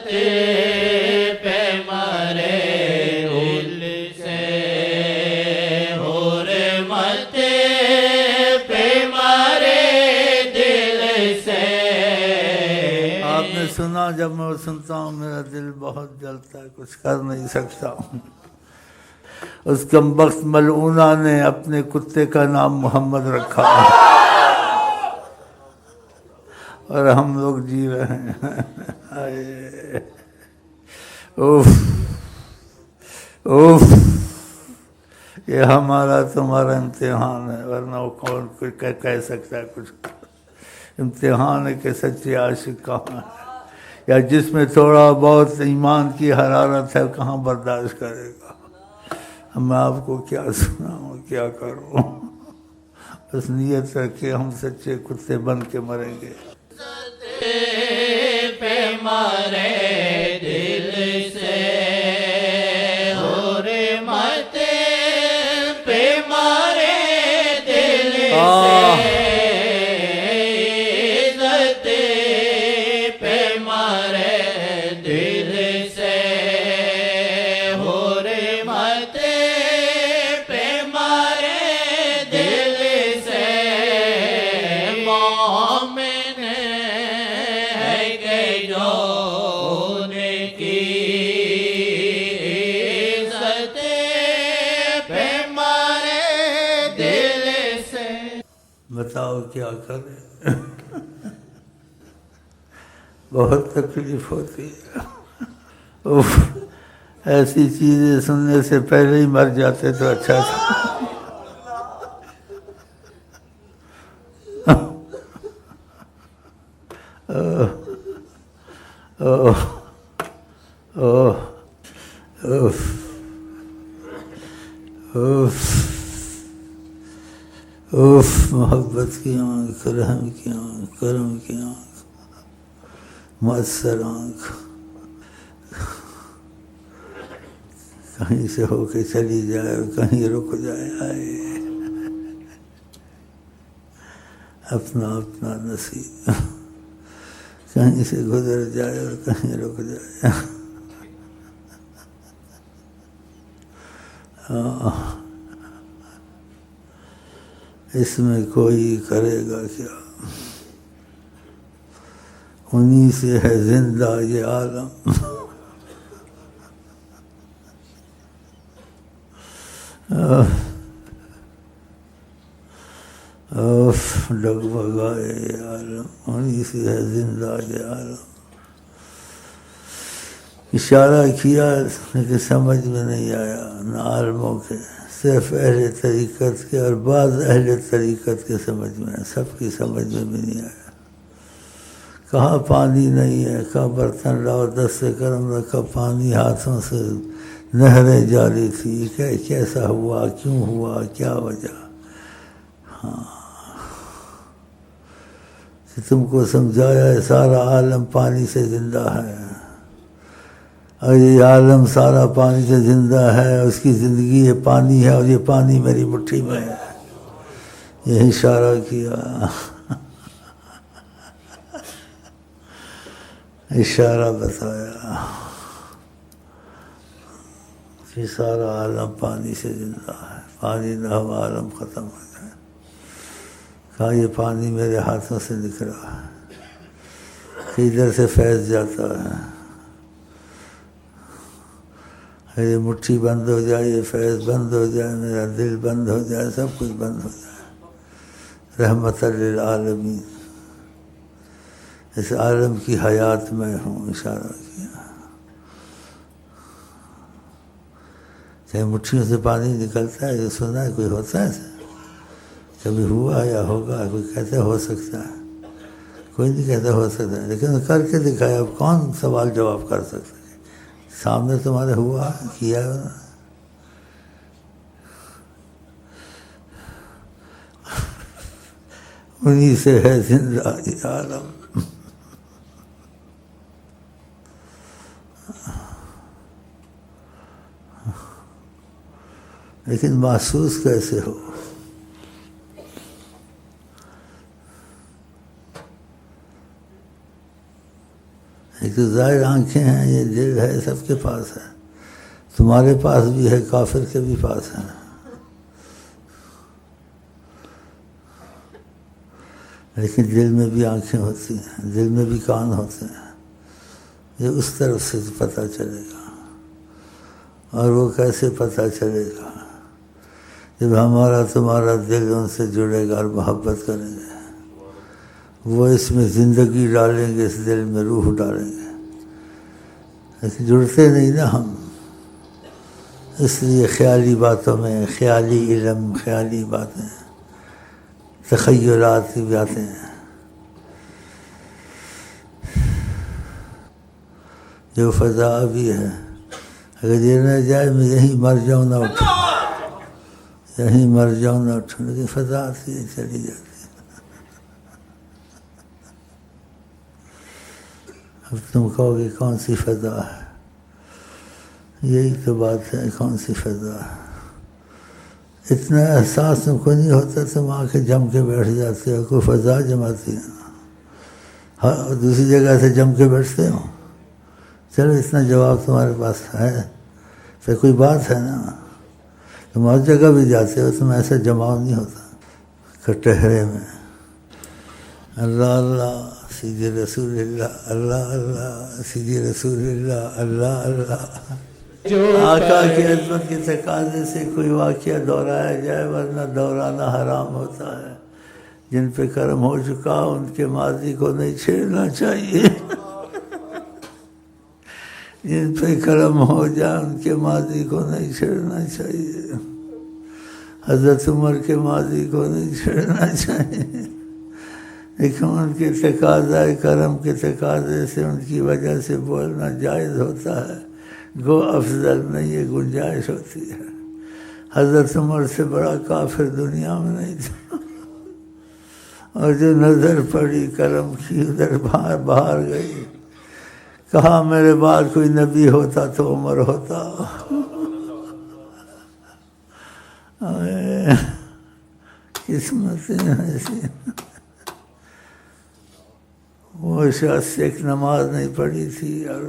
پہ مرے دل سے، حرمت پہ مرے دل سے۔ آپ نے سنا، جب میں سنتا ہوں میرا دل بہت جلتا ہے، کچھ کر نہیں سکتا ہوں۔ اس کمبخت ملعونہ نے اپنے کتے کا نام محمد رکھا اور ہم لوگ جی رہے ہیں۔ اوف اوف، یہ ہمارا تمہارا امتحان ہے، ورنہ وہ کون کہہ سکتا ہے کچھ؟ امتحان ہے کہ سچے عاشق کہاں ہے، یا جس میں تھوڑا بہت ایمان کی حرارت ہے کہاں برداشت کرے گا؟ میں آپ کو کیا سناؤں، کیا کروں؟ بس نیت رکھے ہم سچے کتے بن کے مریں گے۔ پہ مرے دل سے، حرمت پہ مرے دل سے، عزت پہ مرے دل سے، حرمت پہ مرے دل سے۔ مومن ہے کہ جو ان کی عزت پہ مرے دل سے۔ بتاؤ کیا کریں؟ بہت تکلیف ہوتی ہے۔ اوف، ایسی چیزیں سننے سے پہلے ہی مر جاتے تو اچھا تھا۔ اوف، محبت کی آنکھ، رحم کی آنکھ، کرم کی آنکھ، مؤثر آنکھ، کہیں سے ہو کے چلی جائے اور کہیں رک جائے۔ آئے اپنا اپنا نصیب، کہیں سے گزر جائے اور کہیں رک جائے۔ اس میں کوئی کرے گا کیا؟ انہی سے ہے زندہ یہ عالم۔ ڈگمگائے یہ عالم، انہی سے ہے زندہ یہ عالم۔ اشارہ کیا لیکن سمجھ میں نہیں آیا، نہ عالموں کے، صرف اہل طریقت کے اور بعض اہل طریقت کے سمجھ میں آیا، سب کی سمجھ میں بھی نہیں آیا۔ کہاں پانی نہیں ہے، کہاں برتن لاؤ، دست کرم رکھا، پانی ہاتھوں سے نہریں جاری تھی، کیسا ہوا، کیوں ہوا، کیا وجہ؟ ہاں، کہ تم کو سمجھایا ہے سارا عالم پانی سے زندہ ہے، اور یہ عالم سارا پانی سے زندہ ہے، اس کی زندگی یہ پانی ہے اور یہ پانی میری مٹھی میں ہے۔ یہ اشارہ کیا، اشارہ بتایا کہ سارا عالم پانی سے زندہ ہے، پانی نہ ہو عالم ختم ہو جائے۔ کہا یہ پانی میرے ہاتھوں سے نکلا ہے، کہ ادھر سے فیض جاتا ہے، یہ مٹھی بند ہو جائے، یہ فیض بند ہو جائے، میرا دل بند ہو جائے، سب کچھ بند ہو جائے۔ رحمت للعالمین، اس عالم کی حیات میں ہوں، اشارہ کیا۔ کہ مٹھیوں سے پانی نکلتا ہے، یہ سنا ہے؟ کوئی ہوتا ہے ایسا؟ کبھی ہوا یا ہوگا؟ کوئی کہتے ہو سکتا ہے؟ کوئی نہیں کہتا ہو سکتا ہے، لیکن کر کے دکھایا۔ اب کون سوال جواب کر سکتا ہے؟ سامنے تمہارے ہوا، کیا ہے؟ انہی سے ہے زندہ یہ عالم۔ لیکن محسوس کیسے ہو؟ ایک تو ظاہر آنکھیں ہیں، یہ دل ہے، سب کے پاس ہے، تمہارے پاس بھی ہے، کافر کے بھی پاس ہے، لیکن دل میں بھی آنکھیں ہوتی ہیں، دل میں بھی کان ہوتے ہیں، یہ اس طرف سے پتہ چلے گا۔ اور وہ کیسے پتہ چلے گا؟ جب ہمارا تمہارا دل ان سے جڑے گا اور محبت کریں گے، وہ اس میں زندگی ڈالیں گے، اس دل میں روح ڈالیں گے، لیکن جڑتے نہیں نا ہم، اس لیے خیالی باتوں میں، خیالی علم، خیالی باتیں، تخیلات کی باتیں ہیں۔ جو فضا بھی ہے، اگر یہ نہ جائے میں یہیں مر جاؤں نہ اٹھوں، یہیں مر جاؤں نہ اٹھوں، لیکن فضا آتی ہے، چلی جاتی ہے۔ اب تم کہو گے کون سی فضا ہے؟ یہی تو بات ہے، کون سی فضا ہے؟ اتنا احساس تم کو نہیں ہوتا، تم آ کے جم کے بیٹھ جاتے ہو، کوئی فضا جماتی ہے نا، ہاں دوسری جگہ سے جم کے بیٹھتے ہو، چلو اتنا جواب تمہارے پاس ہے، پھر کوئی بات ہے نا، تم اور جگہ بھی جاتے ہو، تم ایسا جماؤ نہیں ہوتا کٹہرے میں۔ اللہ اللہ سیدی رسول اللہ، اللہ اللہ سیدی رسول اللہ، اللہ اللہ۔ آقا کی عظمت کے تقاضے سے کوئی واقعہ دہرایا جائے، ورنہ دہرانا حرام ہوتا ہے۔ جن پہ کرم ہو چکا ان کے ماضی کو نہیں چھیڑنا چاہیے، جن پہ کرم ہو جائے ان کے ماضی کو نہیں چھیڑنا چاہیے، حضرت عمر کے ماضی کو نہیں چھیڑنا چاہیے، لیکن ان کے تقاضۂ کرم کے تقاضے سے، ان کی وجہ سے بولنا جائز ہوتا ہے، گو افضل نہیں، یہ گنجائش ہوتی ہے۔ حضرت عمر سے بڑا کافر دنیا میں نہیں تھا، اور جو نظر پڑی کرم کی ادھر باہر گئی، کہا میرے بعد کوئی نبی ہوتا تو عمر ہوتا۔ قسمتیں ایسی۔ وہ شخص ایک نماز نہیں پڑھی تھی اور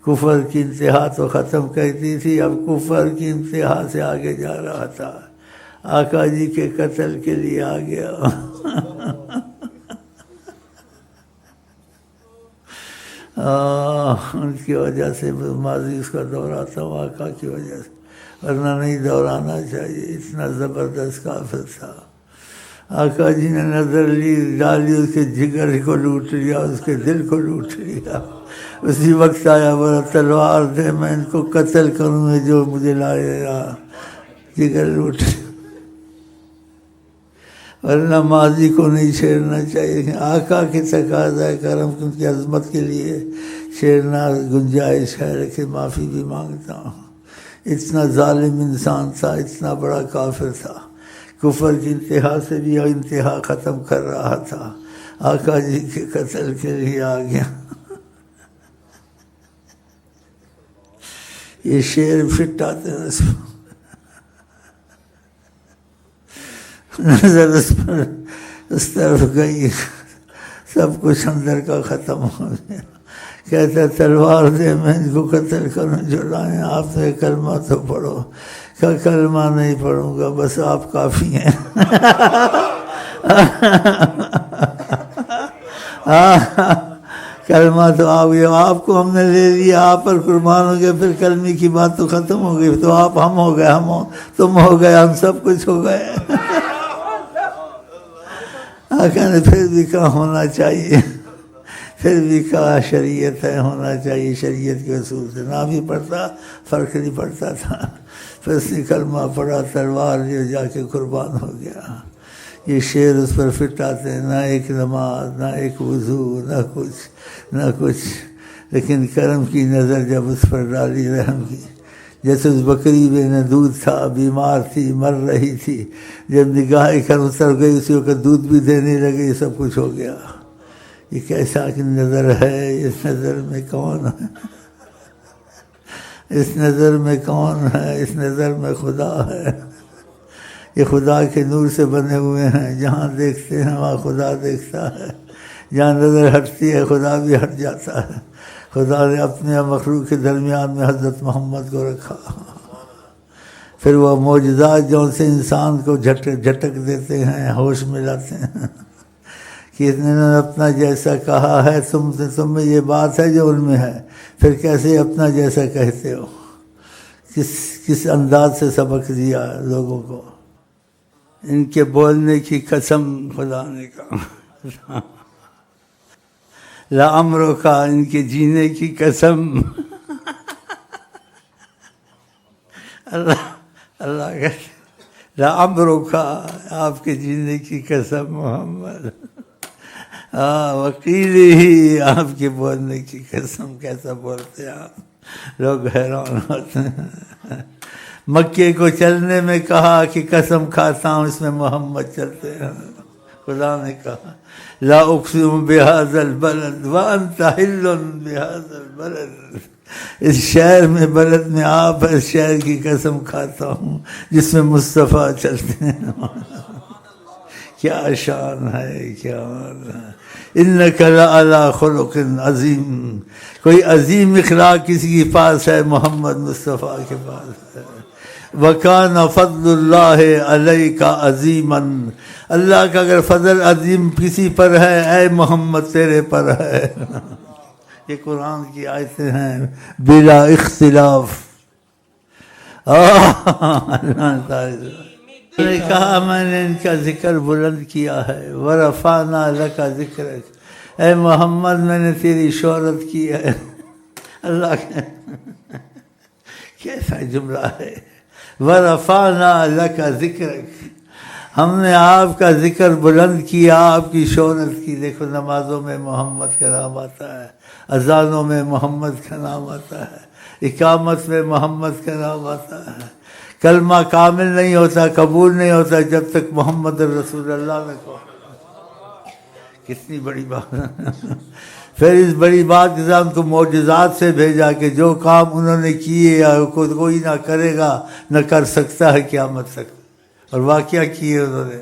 کفر کی انتہا تو ختم کرتی تھی، اب کفر کی انتہا سے آگے جا رہا تھا، آقا جی کے قتل کے لیے آ گیا۔ ان کی وجہ سے ماضی اس کا دہراتا ہوں، آقا کی وجہ سے، ورنہ نہیں دہرانا چاہیے، اتنا زبردست کافر تھا۔ آقا جی نے نظر لی، ڈالی، اس کے جگر کو لوٹ لیا، اس کے دل کو لوٹ لیا۔ اسی وقت آیا، بولا تلوار دے میں ان کو قتل کروں گا جو مجھے لائے گا، جگر لوٹ لیا۔ ورنہ ماضی کو نہیں چھیڑنا چاہیے، آقا کی تقاضا کرم ان کی عظمت کے لیے چھیڑنا گنجائش ہے، لیکن معافی بھی مانگتا ہوں۔ اتنا ظالم انسان تھا، اتنا بڑا کافر تھا، کفر کی انتہا سے بھی انتہا ختم کر رہا تھا، آقا جی کے قتل کے لیے آ گیا۔ یہ شعر فٹ آتے ہیں اس پر، نظر اس پر اس طرف گئی، سب کچھ اندر کا ختم ہو گیا۔ کہتا تلوار دے میں ان کو قتل کروں جو لائیں، آپ نے کلمہ تو پڑھو۔ کہ کلمہ نہیں پڑھوں گا، بس آپ کافی ہیں۔ کلمہ تو آپ کو ہم نے لے لیا، آپ پر قربان ہو گئے، پھر کلمے کی بات تو ختم ہو گئی، تو آپ ہم ہو گئے، تم ہو گئے، ہم سب کچھ ہو گئے۔ آقا نے پھر بھی کہا ہونا چاہیے، پھر بھی کہا شریعت ہے، ہونا چاہیے، شریعت کے اصول سے نہ بھی پڑھتا، فرق نہیں پڑتا تھا۔ پھر اس نے کلمہ پڑھا، تلوار لے جا کے قربان ہو گیا۔ یہ شعر اس پر فٹ آتے ہیں، نہ ایک نماز، نہ ایک وضو، نہ کچھ، لیکن کرم کی نظر جب اس پر ڈالی، رحم کی، جیسے اس بکری میں دودھ تھا، بیمار تھی، مر رہی تھی، جب نگاہ کرم اتر گئی، اسی وقت دودھ بھی دینے لگے، سب کچھ ہو گیا۔ یہ کیسا کہ نظر ہے، اس نظر میں کون ہے، اس نظر میں کون ہے، اس نظر میں خدا ہے۔ یہ خدا کے نور سے بنے ہوئے ہیں، جہاں دیکھتے ہیں وہاں خدا دیکھتا ہے، جہاں نظر ہٹتی ہے خدا بھی ہٹ جاتا ہے. خدا نے اپنے مخلوق کے درمیان میں حضرت محمد کو رکھا. پھر وہ معجزات جو سے انسان کو جھٹک دیتے ہیں، ہوش میں لاتے ہیں کہ انہوں نے اپنا جیسا کہا ہے، تم میں یہ بات ہے جو ان میں ہے، پھر کیسے اپنا جیسا کہتے ہو؟ کس انداز سے سبق دیا لوگوں کو. ان کے بولنے کی قسم خدا نے کہا، لعمرو کا، ان کے جینے کی قسم. اللہ کہتے لعمرو کا، آپ کے جینے کی قسم محمد. وکیلی ہی، آپ کے بولنے کی قسم. کیسا بولتے آپ، لوگ حیران ہوتے ہیں. مکے کو چلنے میں کہا کہ قسم کھاتا ہوں اس میں محمد چلتے ہیں. خدا نے کہا لا اقسم بهذا البلد وانت حل بهذا البلد، اس شہر میں، بلد میں آپ، اس شہر کی قسم کھاتا ہوں جس میں مصطفیٰ چلتے ہیں. کیا شان ہے، کیا انک لعلی خلق عظیم. کوئی عظیم اخلاق کسی کے پاس ہے، محمد مصطفیٰ کے پاس ہے. وکان فضل اللہ علیک عظیما، اللہ کا اگر فضل عظیم کسی پر ہے، اے محمد تیرے پر ہے. یہ قرآن کی آیتیں ہیں بلا اختلاف. اللہ نے کہا میں نے ان کا ذکر بلند کیا ہے. ورفعنا لک ذکرک، اے محمد میں نے تیری شہرت کی ہے. اللہ کیسا جملہ ہے، ورفعنا لک ذکرک، ہم نے آپ کا ذکر بلند کیا، آپ کی شہرت کی. دیکھو نمازوں میں محمد کا نام آتا ہے، اذانوں میں محمد کا نام آتا ہے، اقامت میں محمد کا نام آتا ہے. کلمہ کامل نہیں ہوتا، قبول نہیں ہوتا جب تک محمد رسول اللہ نے کہا. کتنی بڑی بات. پھر اس بڑی بات کے ساتھ کو معجزات سے بھیجا کہ جو کام انہوں نے کیے یا کوئی نہ کرے گا، نہ کر سکتا ہے قیامت تک. اور واقعہ کیے انہوں نے.